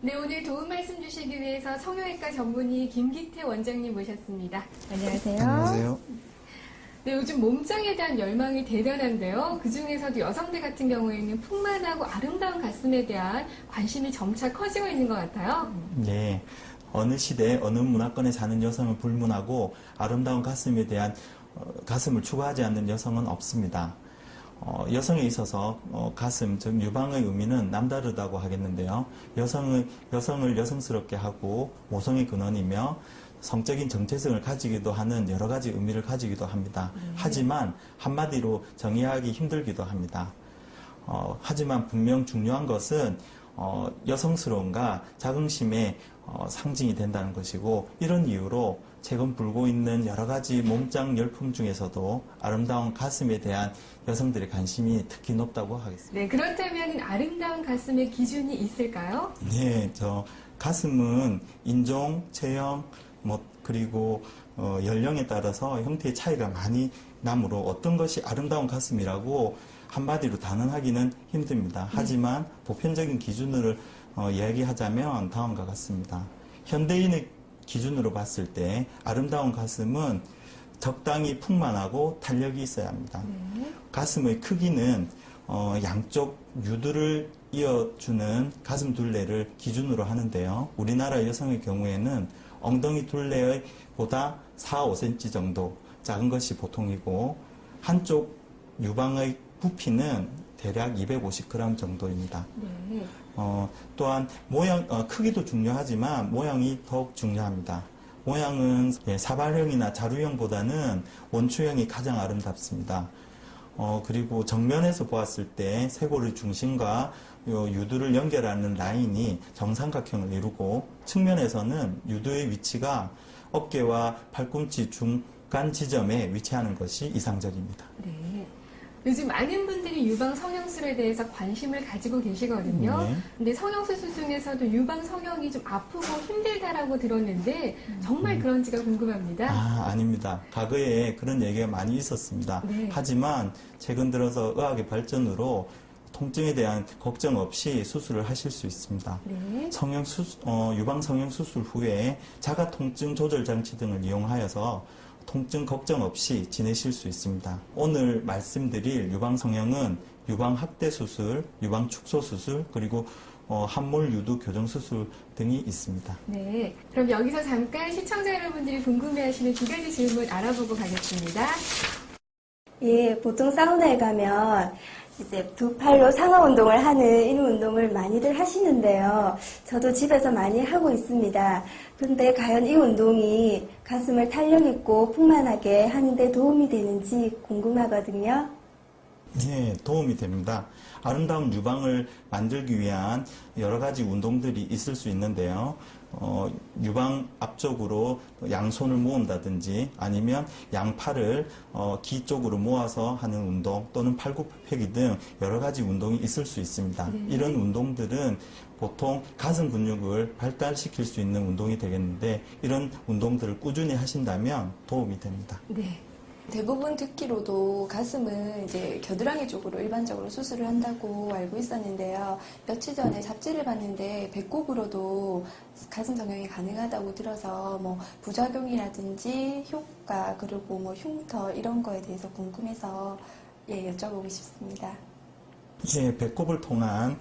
네, 오늘 도움 말씀 주시기 위해서 성형외과 전문의 김기태 원장님 모셨습니다. 안녕하세요. 안녕하세요. 네, 요즘 몸짱에 대한 열망이 대단한데요. 그중에서도 여성들 같은 경우에는 풍만하고 아름다운 가슴에 대한 관심이 점차 커지고 있는 것 같아요. 네. 어느 시대, 어느 문화권에 사는 여성은 불문하고 아름다운 가슴에 대한 가슴을 추구하지 않는 여성은 없습니다. 여성에 있어서 가슴, 즉 유방의 의미는 남다르다고 하겠는데요. 여성을 여성스럽게 하고 모성의 근원이며 성적인 정체성을 가지기도 하는 여러 가지 의미를 가지기도 합니다. 하지만 한마디로 정의하기 힘들기도 합니다. 하지만 분명 중요한 것은 여성스러움과 자긍심의 상징이 된다는 것이고, 이런 이유로 최근 불고 있는 여러 가지 몸짱 열풍 중에서도 아름다운 가슴에 대한 여성들의 관심이 특히 높다고 하겠습니다. 네, 그렇다면 아름다운 가슴의 기준이 있을까요? 네, 가슴은 인종, 체형, 그리고 연령에 따라서 형태의 차이가 많이 나므로 어떤 것이 아름다운 가슴이라고 한마디로 단언하기는 힘듭니다. 하지만 보편적인 기준을 이야기하자면 다음과 같습니다. 현대인의 기준으로 봤을 때 아름다운 가슴은 적당히 풍만하고 탄력이 있어야 합니다. 가슴의 크기는 양쪽 유두를 이어주는 가슴 둘레를 기준으로 하는데요. 우리나라 여성의 경우에는 엉덩이 둘레의 보다 4, 5cm 정도 작은 것이 보통이고, 한쪽 유방의 부피는 대략 250g 정도입니다. 네. 또한 크기도 중요하지만 모양이 더욱 중요합니다. 모양은 사발형이나 자루형보다는 원추형이 가장 아름답습니다. 그리고 정면에서 보았을 때 쇄골의 중심과 유두를 연결하는 라인이 정삼각형을 이루고, 측면에서는 유두의 위치가 어깨와 팔꿈치 중간 지점에 위치하는 것이 이상적입니다. 네. 요즘 많은 분들이 유방 성형술에 대해서 관심을 가지고 계시거든요. 네. 근데 성형수술 중에서도 유방 성형이 좀 아프고 힘들다라고 들었는데 정말 그런지가 궁금합니다. 아닙니다. 과거에 그런 얘기가 많이 있었습니다. 네. 하지만 최근 들어서 의학의 발전으로 통증에 대한 걱정 없이 수술을 하실 수 있습니다. 네. 유방 성형 수술 후에 자가 통증 조절 장치 등을 이용하여서 통증 걱정 없이 지내실 수 있습니다. 오늘 말씀드릴 유방 성형은 유방 확대 수술, 유방 축소 수술, 그리고 함몰 유두 교정 수술 등이 있습니다. 네. 그럼 여기서 잠깐 시청자 여러분들이 궁금해하시는 두 가지 질문 알아보고 가겠습니다. 예, 보통 사우나에 가면 이제 두 팔로 상하 운동을 하는 이런 운동을 많이들 하시는데요. 저도 집에서 많이 하고 있습니다. 근데 과연 이 운동이 가슴을 탄력 있고 풍만하게 하는데 도움이 되는지 궁금하거든요. 네, 도움이 됩니다. 아름다운 유방을 만들기 위한 여러 가지 운동들이 있을 수 있는데요. 유방 앞쪽으로 양손을 모은다든지, 아니면 양팔을 귀 쪽으로 모아서 하는 운동, 또는 팔굽혀펴기 등 여러 가지 운동이 있을 수 있습니다. 이런 운동들은 보통 가슴 근육을 발달시킬 수 있는 운동이 되겠는데, 이런 운동들을 꾸준히 하신다면 도움이 됩니다. 네. 대부분 듣기로도 가슴은 이제 겨드랑이 쪽으로 일반적으로 수술을 한다고 알고 있었는데요. 며칠 전에 잡지를 봤는데 배꼽으로도 가슴 성형이 가능하다고 들어서 부작용이라든지 효과, 그리고 흉터 이런 거에 대해서 궁금해서 여쭤보고 싶습니다. 예, 배꼽을 통한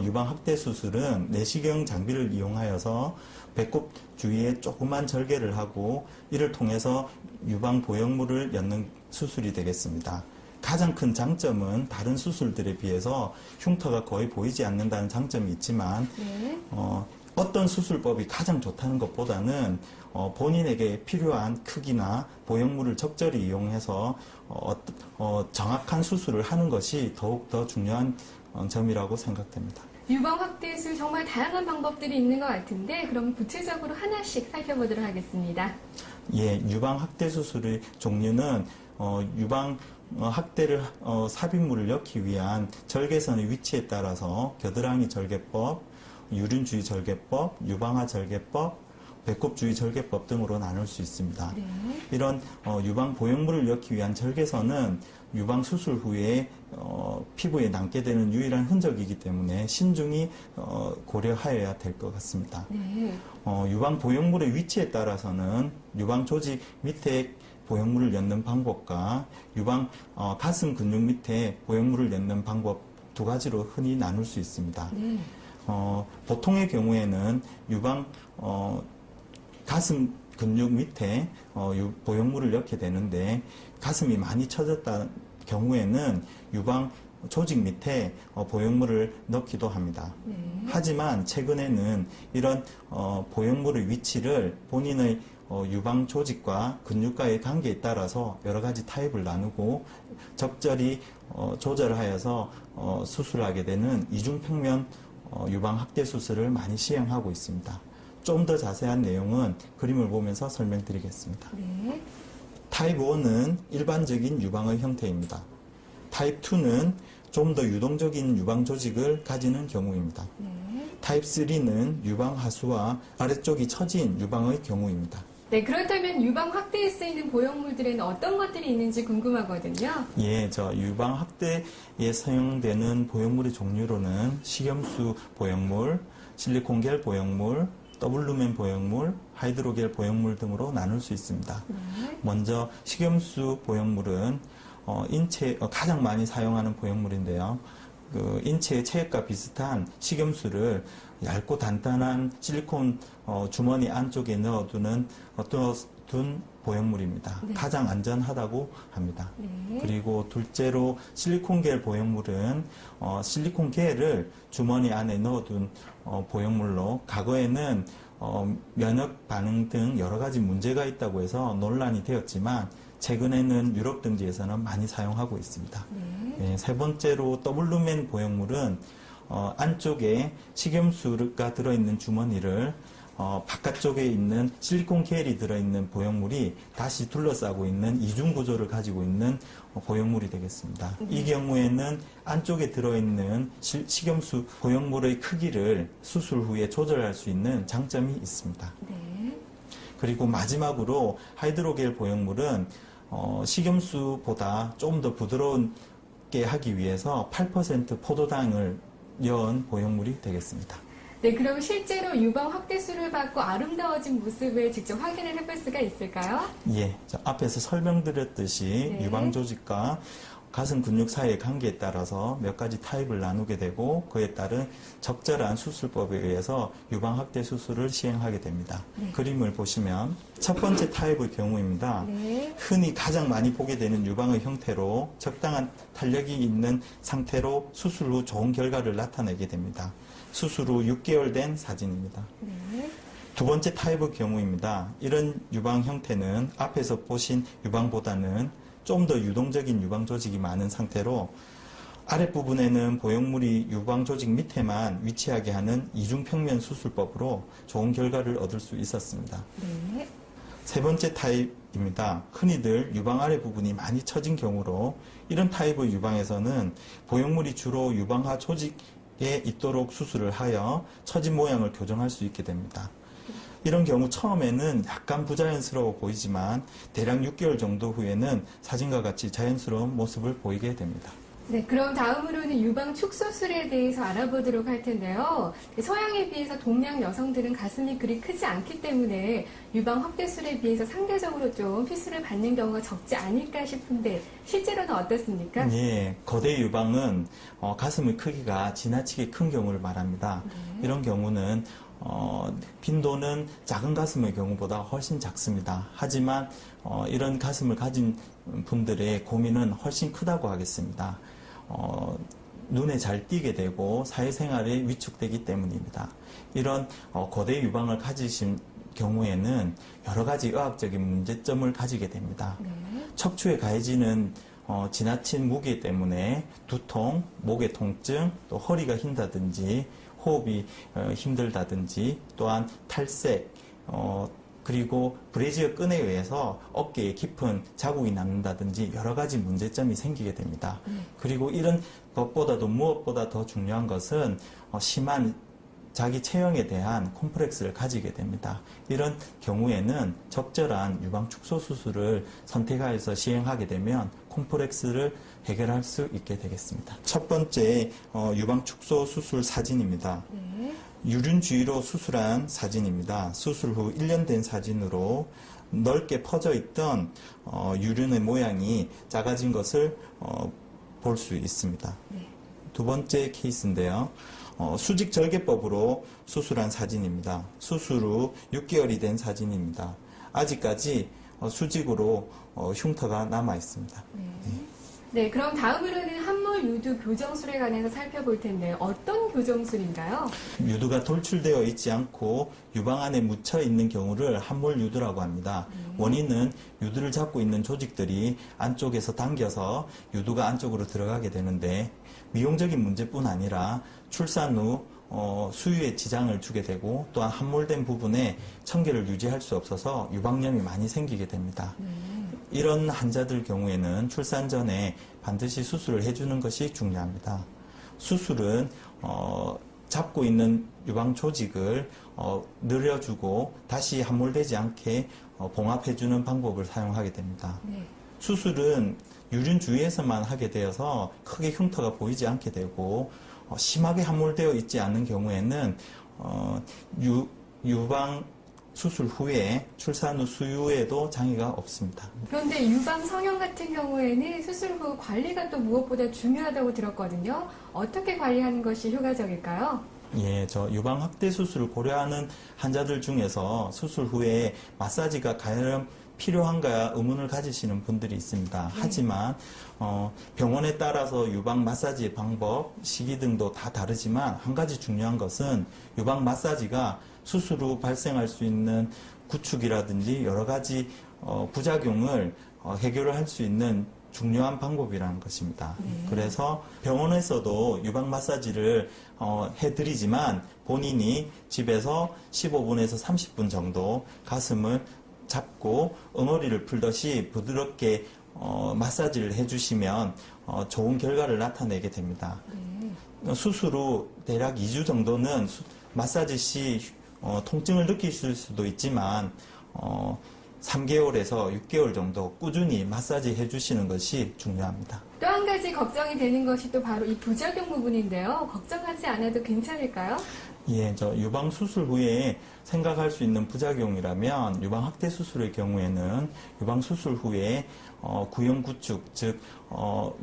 유방 확대 수술은 내시경 장비를 이용하여서 배꼽 주위에 조그만 절개를 하고, 이를 통해서 유방 보형물을 엮는 수술이 되겠습니다. 가장 큰 장점은 다른 수술들에 비해서 흉터가 거의 보이지 않는다는 장점이 있지만, 어떤 수술법이 가장 좋다는 것보다는 본인에게 필요한 크기나 보형물을 적절히 이용해서 정확한 수술을 하는 것이 더욱더 중요한 점이라고 생각됩니다. 유방 확대술 정말 다양한 방법들이 있는 것 같은데, 그럼 구체적으로 하나씩 살펴보도록 하겠습니다. 예, 유방 확대 수술의 종류는 유방 확대를 삽입물을 넣기 위한 절개선의 위치에 따라서 겨드랑이 절개법, 유륜주의 절개법, 유방하 절개법, 배꼽주의 절개법 등으로 나눌 수 있습니다. 네. 이런 유방 보형물을 넣기 위한 절개선은 유방 수술 후에 피부에 남게 되는 유일한 흔적이기 때문에 신중히 고려하여야 될 것 같습니다. 네. 유방 보형물의 위치에 따라서는 유방 조직 밑에 보형물을 엮는 방법과 유방 가슴 근육 밑에 보형물을 엮는 방법 두 가지로 흔히 나눌 수 있습니다. 네. 보통의 경우에는 유방 가슴 근육 밑에 보형물을 엮게 되는데 가슴이 많이 처졌다 경우에는 유방 조직 밑에 보형물을 넣기도 합니다. 네. 하지만 최근에는 이런 보형물의 위치를 본인의 유방 조직과 근육과의 관계에 따라서 여러 가지 타입을 나누고 적절히 조절하여서 수술하게 되는 이중평면 유방 확대 수술을 많이 시행하고 있습니다. 좀 더 자세한 내용은 그림을 보면서 설명드리겠습니다. 네. 타입 1은 일반적인 유방의 형태입니다. 타입 2는 좀 더 유동적인 유방 조직을 가지는 경우입니다. 네. 타입 3는 유방 하수와 아래쪽이 처진 유방의 경우입니다. 네, 그렇다면 유방 확대에 쓰이는 보형물들에는 어떤 것들이 있는지 궁금하거든요. 예, 유방 확대에 사용되는 보형물의 종류로는 식염수 보형물, 실리콘겔 보형물, 더블루멘 보형물, 하이드로겔 보형물 등으로 나눌 수 있습니다. 네. 먼저 식염수 보형물은 가장 많이 사용하는 보형물인데요. 인체의 체액과 비슷한 식염수를 얇고 단단한 실리콘 주머니 안쪽에 넣어둔 보형물입니다. 네. 가장 안전하다고 합니다. 네. 그리고 둘째로 실리콘겔 보형물은 실리콘겔을 주머니 안에 넣어둔 보형물로 과거에는 면역 반응 등 여러 가지 문제가 있다고 해서 논란이 되었지만 최근에는 유럽 등지에서는 많이 사용하고 있습니다. 네. 네, 세 번째로 더블루멘 보형물은 안쪽에 식염수가 들어있는 주머니를 바깥쪽에 있는 실리콘 겔이 들어있는 보형물이 다시 둘러싸고 있는 이중 구조를 가지고 있는 보형물이 되겠습니다. 이 경우에는 안쪽에 들어있는 식염수 보형물의 크기를 수술 후에 조절할 수 있는 장점이 있습니다. 네. 그리고 마지막으로 하이드로겔 보형물은 식염수보다 좀 더 부드럽게 하기 위해서 8% 포도당을 넣은 보형물이 되겠습니다. 네, 그럼 실제로 유방 확대술을 받고 아름다워진 모습을 직접 확인을 해볼 수가 있을까요? 예, 앞에서 설명드렸듯이 네. 유방 조직과 가슴 근육 사이의 관계에 따라서 몇 가지 타입을 나누게 되고 그에 따른 적절한 수술법에 의해서 유방 확대 수술을 시행하게 됩니다. 네. 그림을 보시면 첫 번째 타입의 경우입니다. 네. 흔히 가장 많이 보게 되는 유방의 형태로 적당한 탄력이 있는 상태로 수술 후 좋은 결과를 나타내게 됩니다. 수술 후 6개월 된 사진입니다. 네. 두 번째 타입의 경우입니다. 이런 유방 형태는 앞에서 보신 유방보다는 좀 더 유동적인 유방 조직이 많은 상태로 아랫부분에는 보형물이 유방 조직 밑에만 위치하게 하는 이중평면 수술법으로 좋은 결과를 얻을 수 있었습니다. 네. 세 번째 타입입니다. 흔히들 유방 아래 부분이 많이 처진 경우로 이런 타입의 유방에서는 보형물이 주로 유방하 조직에 있도록 수술을 하여 처진 모양을 교정할 수 있게 됩니다. 이런 경우 처음에는 약간 부자연스러워 보이지만 대략 6개월 정도 후에는 사진과 같이 자연스러운 모습을 보이게 됩니다. 네, 그럼 다음으로는 유방 축소술에 대해서 알아보도록 할 텐데요. 서양에 비해서 동양 여성들은 가슴이 그리 크지 않기 때문에 유방 확대술에 비해서 상대적으로 좀 피수를 받는 경우가 적지 않을까 싶은데 실제로는 어떻습니까? 예, 거대 유방은 가슴의 크기가 지나치게 큰 경우를 말합니다. 이런 경우는 빈도는 작은 가슴의 경우보다 훨씬 작습니다. 하지만 이런 가슴을 가진 분들의 고민은 훨씬 크다고 하겠습니다. 눈에 잘 띄게 되고 사회생활에 위축되기 때문입니다. 이런 거대 유방을 가지신 경우에는 여러 가지 의학적인 문제점을 가지게 됩니다. 네. 척추에 가해지는 지나친 무게 때문에 두통, 목의 통증, 또 허리가 흰다든지 호흡이 힘들다든지 또한 탈색, 그리고 브래지어 끈에 의해서 어깨에 깊은 자국이 남는다든지 여러 가지 문제점이 생기게 됩니다. 그리고 이런 것보다도 무엇보다 더 중요한 것은 심한 자기 체형에 대한 콤플렉스를 가지게 됩니다. 이런 경우에는 적절한 유방 축소 수술을 선택하여서 시행하게 되면 콤플렉스를 해결할 수 있게 되겠습니다. 첫 번째 유방 축소 수술 사진입니다. 네. 유륜 주위로 수술한 사진입니다. 수술 후 1년 된 사진으로 넓게 퍼져 있던 유륜의 모양이 작아진 것을 볼 수 있습니다. 네. 두 번째 케이스인데요. 수직 절개법으로 수술한 사진입니다. 수술 후 6개월이 된 사진입니다. 아직까지 수직으로 흉터가 남아 있습니다. 네, 그럼 다음으로는 함몰 유두 교정술에 관해서 살펴볼 텐데 어떤 교정술인가요? 유두가 돌출되어 있지 않고 유방 안에 묻혀 있는 경우를 함몰 유두라고 합니다. 원인은 유두를 잡고 있는 조직들이 안쪽에서 당겨서 유두가 안쪽으로 들어가게 되는데 미용적인 문제뿐 아니라 출산 후 수유에 지장을 주게 되고 또한 함몰된 부분에 청결을 유지할 수 없어서 유방염이 많이 생기게 됩니다. 이런 환자들 경우에는 출산 전에 반드시 수술을 해주는 것이 중요합니다. 수술은 잡고 있는 유방 조직을 늘려주고 다시 함몰되지 않게 봉합해주는 방법을 사용하게 됩니다. 네. 수술은 유륜 주위에서만 하게 되어서 크게 흉터가 보이지 않게 되고 심하게 함몰되어 있지 않은 경우에는 유방 수술 후에 출산 후 수유에도 장애가 없습니다. 그런데 유방 성형 같은 경우에는 수술 후 관리가 또 무엇보다 중요하다고 들었거든요. 어떻게 관리하는 것이 효과적일까요? 예, 유방 확대 수술을 고려하는 환자들 중에서 수술 후에 마사지가 과연 필요한가 의문을 가지시는 분들이 있습니다. 하지만 병원에 따라서 유방 마사지 방법, 시기 등도 다 다르지만 한 가지 중요한 것은 유방 마사지가 수술 후 발생할 수 있는 구축이라든지 여러 가지 부작용을 해결을 할 수 있는 중요한 방법이라는 것입니다. 그래서 병원에서도 유방 마사지를 해드리지만 본인이 집에서 15분에서 30분 정도 가슴을 잡고 응어리를 풀듯이 부드럽게 마사지를 해주시면 좋은 결과를 나타내게 됩니다. 수술 후 대략 2주 정도는 마사지 시 통증을 느끼실 수도 있지만 3개월에서 6개월 정도 꾸준히 마사지 해주시는 것이 중요합니다. 또 한 가지 걱정이 되는 것이 또 바로 이 부작용 부분인데요. 걱정하지 않아도 괜찮을까요? 예, 유방 수술 후에 생각할 수 있는 부작용이라면 유방 확대 수술의 경우에는 유방 수술 후에 구형 구축, 즉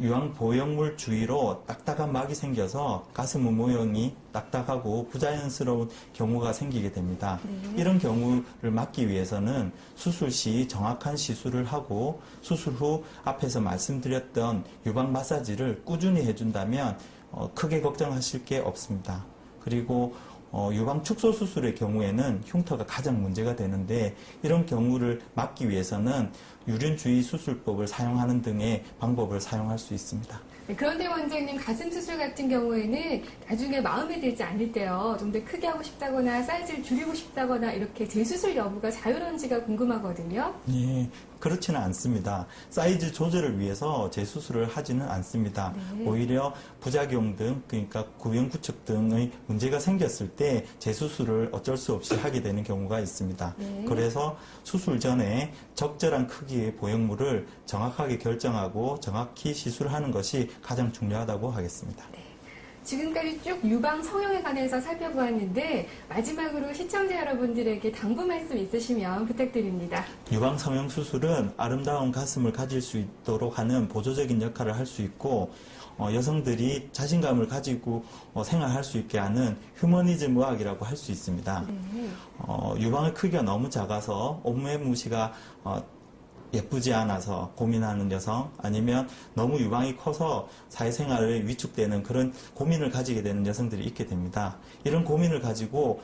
유방 보형물 주위로 딱딱한 막이 생겨서 가슴 모형이 딱딱하고 부자연스러운 경우가 생기게 됩니다. 이런 경우를 막기 위해서는 수술 시 정확한 시술을 하고 수술 후 앞에서 말씀드렸던 유방 마사지를 꾸준히 해준다면 크게 걱정하실 게 없습니다. 그리고 유방 축소 수술의 경우에는 흉터가 가장 문제가 되는데 이런 경우를 막기 위해서는 유륜 주위 수술법을 사용하는 등의 방법을 사용할 수 있습니다. 네, 그런데 원장님, 가슴 수술 같은 경우에는 나중에 마음에 들지 않을 때요, 좀 더 크게 하고 싶다거나 사이즈를 줄이고 싶다거나 이렇게 재수술 여부가 자유로운지가 궁금하거든요. 예, 그렇지는 않습니다. 사이즈 조절을 위해서 재수술을 하지는 않습니다. 네. 오히려 부작용 등, 그러니까 구형 구축 등의 문제가 생겼을 때 재수술을 어쩔 수 없이 하게 되는 경우가 있습니다. 네. 그래서 수술 전에 적절한 크기의 보형물을 정확하게 결정하고 정확히 시술하는 것이 가장 중요하다고 하겠습니다. 지금까지 쭉 유방 성형에 관해서 살펴보았는데 마지막으로 시청자 여러분들에게 당부 말씀 있으시면 부탁드립니다. 유방 성형 수술은 아름다운 가슴을 가질 수 있도록 하는 보조적인 역할을 할 수 있고 여성들이 자신감을 가지고 생활할 수 있게 하는 휴머니즘 의학이라고 할 수 있습니다. 네. 유방의 크기가 너무 작아서 옷매무시가 예쁘지 않아서 고민하는 여성, 아니면 너무 유방이 커서 사회생활에 위축되는 그런 고민을 가지게 되는 여성들이 있게 됩니다. 이런 고민을 가지고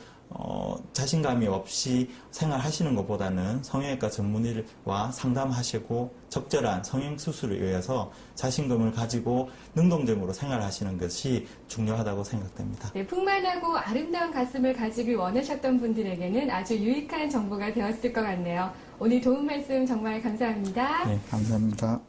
자신감이 없이 생활하시는 것보다는 성형외과 전문의와 상담하시고 적절한 성형수술에 의해서 자신감을 가지고 능동적으로 생활하시는 것이 중요하다고 생각됩니다. 네, 풍만하고 아름다운 가슴을 가지길 원하셨던 분들에게는 아주 유익한 정보가 되었을 것 같네요. 오늘 도움 말씀 정말 감사합니다. 네, 감사합니다.